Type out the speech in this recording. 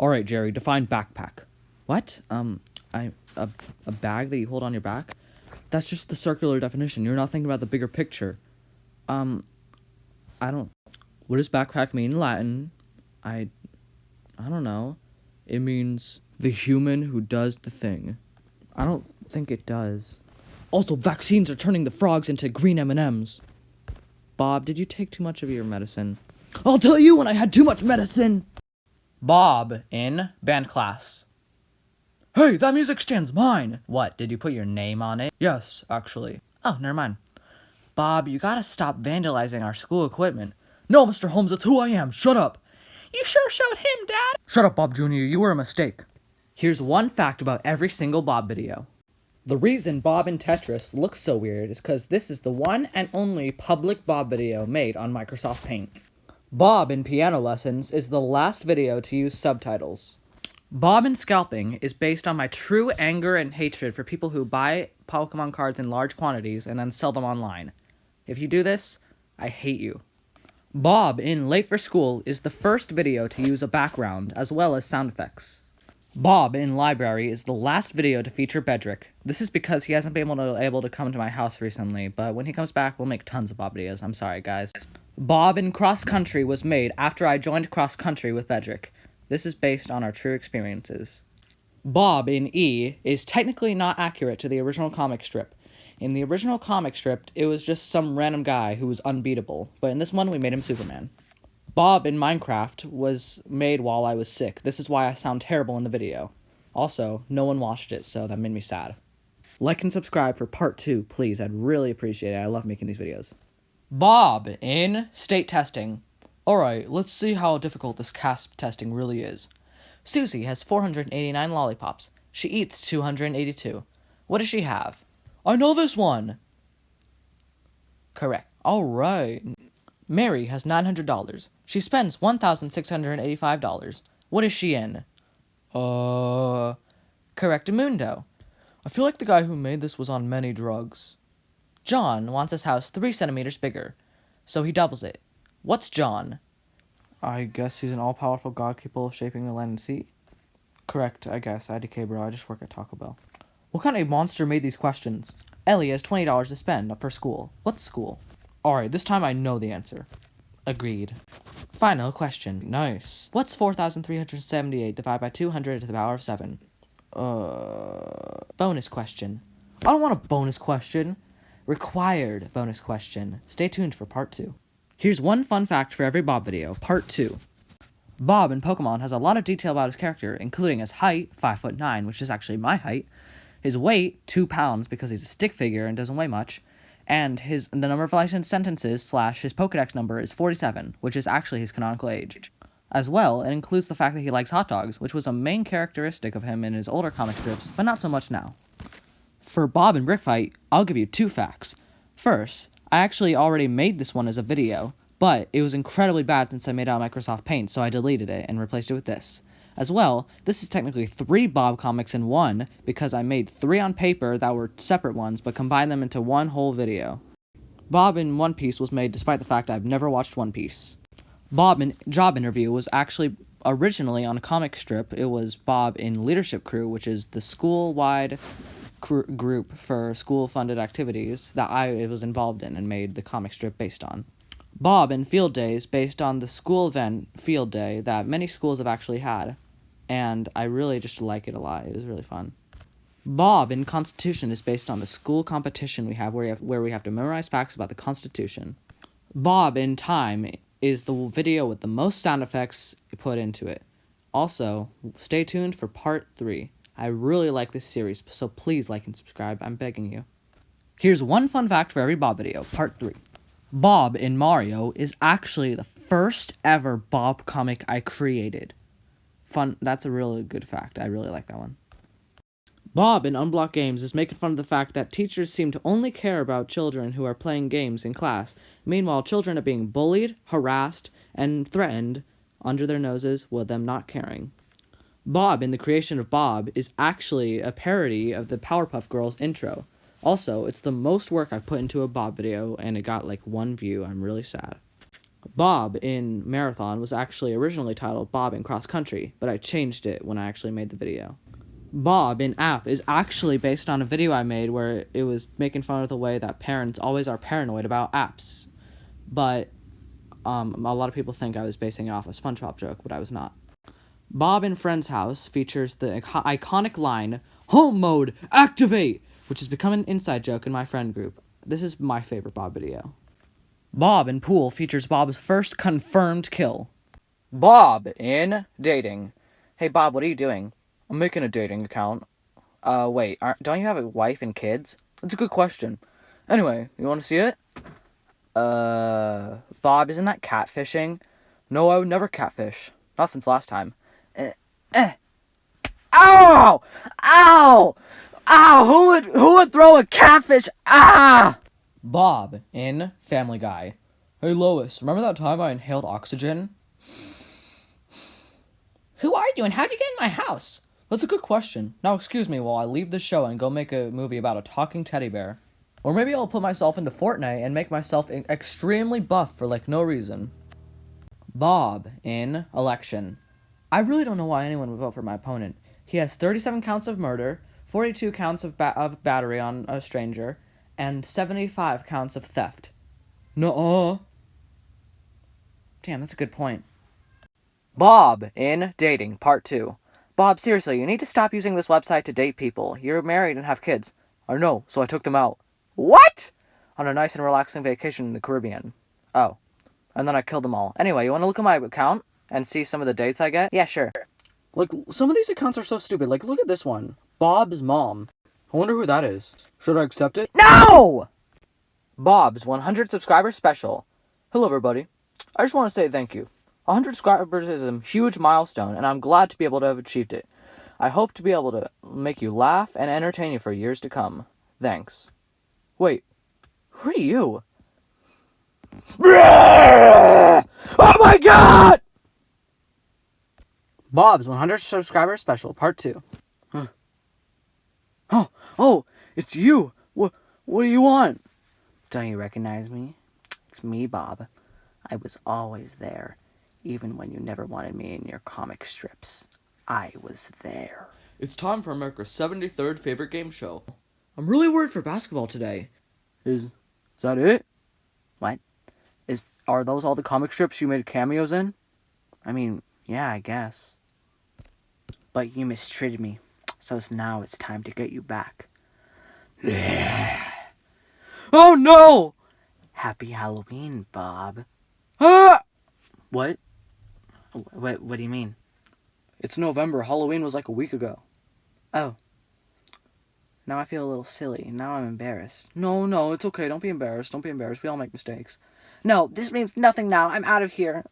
Alright, Jerry, define backpack. What? A bag that you hold on your back? That's just the circular definition. You're not thinking about the bigger picture. I don't... What does backpack mean in Latin? I don't know. It means the human who does the thing. I don't think it does. Also, vaccines are turning the frogs into green M&Ms. Bob, did you take too much of your medicine? I'll tell you when I had too much medicine! Bob in band class. Hey, that music stand's mine! What, did you put your name on it? Yes, actually. Oh, never mind. Bob, you gotta stop vandalizing our school equipment. No, Mr. Holmes, it's who I am. Shut up. You sure showed him, Dad. Shut up, Bob Jr. You were a mistake. Here's one fact about every single Bob video. The reason Bob in Tetris looks so weird is because this is the one and only public Bob video made on Microsoft Paint. Bob in Piano Lessons is the last video to use subtitles. Bob in Scalping is based on my true anger and hatred for people who buy Pokemon cards in large quantities and then sell them online. If you do this, I hate you. Bob in Late for School is the first video to use a background as well as sound effects. Bob in Library is the last video to feature Bedrick. This is because he hasn't been able to come to my house recently, but when he comes back, we'll make tons of Bob videos. I'm sorry, guys. Bob in Cross Country was made after I joined Cross Country with Bedrick. This is based on our true experiences. Bob in E is technically not accurate to the original comic strip. In the original comic strip, it was just some random guy who was unbeatable, but in this one, we made him Superman. Bob in Minecraft was made while I was sick. This is why I sound terrible in the video. Also, no one watched it, so that made me sad. Like and subscribe for part 2, please. I'd really appreciate it. I love making these videos. Bob in State Testing. Alright, let's see how difficult this CASP testing really is. Susie has 489 lollipops. She eats 282. What does she have? I know this one! Correct. Alright. Mary has $900. She spends $1,685. What is she in? Correctamundo. I feel like the guy who made this was on many drugs. John wants his house 3 centimeters bigger, so he doubles it. What's John? I guess he's an all-powerful god capable of shaping the land and sea. Correct, I guess. IDK, bro. I just work at Taco Bell. What kind of monster made these questions? Ellie has $20 to spend for school. What school? Alright, this time I know the answer. Agreed. Final question. Nice. What's 4,378 divided by 200 to the power of 7? Bonus question. I don't want a bonus question. Required bonus question. Stay tuned for part 2. Here's one fun fact for every Bob video. Part 2. Bob in Pokemon has a lot of detail about his character, including his height, 5'9", which is actually my height, his weight, 2 pounds because he's a stick figure and doesn't weigh much, and the number of licensed sentences / his Pokedex number is 47, which is actually his canonical age. As well, it includes the fact that he likes hot dogs, which was a main characteristic of him in his older comic strips, but not so much now. For Bob and Brickfight, I'll give you 2 facts. First, I actually already made this one as a video, but it was incredibly bad since I made it on Microsoft Paint, so I deleted it and replaced it with this. As well, this is technically 3 Bob comics in one, because I made 3 on paper that were separate ones, but combined them into one whole video. Bob in One Piece was made despite the fact I've never watched One Piece. Bob in Job Interview was actually originally on a comic strip. It was Bob in Leadership Crew, which is the school-wide group for school-funded activities that I was involved in and made the comic strip based on. Bob in Field Days, based on the school event Field Day that many schools have actually had, and I really just like it a lot. It was really fun. Bob in Constitution is based on the school competition we have where we have to memorize facts about the Constitution. Bob in Time is the video with the most sound effects put into it. Also, stay tuned for part 3. I really like this series, so please like and subscribe. I'm begging you. Here's one fun fact for every Bob video, part 3. Bob in Mario is actually the first ever Bob comic I created. Fun, that's a really good fact. I really like that one. Bob in Unblocked Games is making fun of the fact that teachers seem to only care about children who are playing games in class. Meanwhile, children are being bullied, harassed, and threatened under their noses with them not caring. Bob in The Creation of Bob is actually a parody of the Powerpuff Girls intro. Also, it's the most work I've put into a Bob video, and it got like 1 view. I'm really sad. Bob in Marathon was actually originally titled Bob in Cross Country, but I changed it when I actually made the video. Bob in App is actually based on a video I made where it was making fun of the way that parents always are paranoid about apps. But a lot of people think I was basing it off a SpongeBob joke, but I was not. Bob in Friend's House features the iconic line, "Home mode, activate!" which has become an inside joke in my friend group. This is my favorite Bob video. Bob in Pool features Bob's first confirmed kill. Bob in Dating. Hey Bob, what are you doing? I'm making a dating account. Wait, don't you have a wife and kids? That's a good question. Anyway, you want to see it? Bob, isn't that catfishing? No, I would never catfish. Not since last time. Ow! Ow! Ow! Who would throw a catfish? Ah! Bob in Family Guy. Hey Lois, remember that time I inhaled oxygen? Who are you and how'd you get in my house? That's a good question. Now excuse me while I leave the show and go make a movie about a talking teddy bear. Or maybe I'll put myself into Fortnite and make myself extremely buff for like no reason. Bob in Election. I really don't know why anyone would vote for my opponent. He has 37 counts of murder, 42 counts of battery on a stranger, and 75 counts of theft. Nuh-uh. Damn, that's a good point. Bob in Dating, Part 2. Bob, seriously, you need to stop using this website to date people. You're married and have kids. I know, so I took them out. What? On a nice and relaxing vacation in the Caribbean. Oh. And then I killed them all. Anyway, you want to look at my account and see some of the dates I get? Yeah, sure. Like, some of these accounts are so stupid. Like, look at this one. Bob's mom. I wonder who that is. Should I accept it? No! Bob's 100 subscribers special. Hello, everybody. I just want to say thank you. 100 subscribers is a huge milestone, and I'm glad to be able to have achieved it. I hope to be able to make you laugh and entertain you for years to come. Thanks. Wait, who are you? Oh my god! Bob's 100 subscribers special, part 2. Huh. Oh, it's you. What do you want? Don't you recognize me? It's me, Bob. I was always there, even when you never wanted me in your comic strips. I was there. It's time for America's 73rd favorite game show. I'm really worried for basketball today. Is that it? What? Are those all the comic strips you made cameos in? I mean, yeah, I guess. But you mistreated me, so now it's time to get you back. Oh no! Happy Halloween, Bob. Ah! What? What do you mean? It's November. Halloween was like a week ago. Oh. Now I feel a little silly. Now I'm embarrassed. No, it's okay. Don't be embarrassed. We all make mistakes. No, this means nothing now. I'm out of here.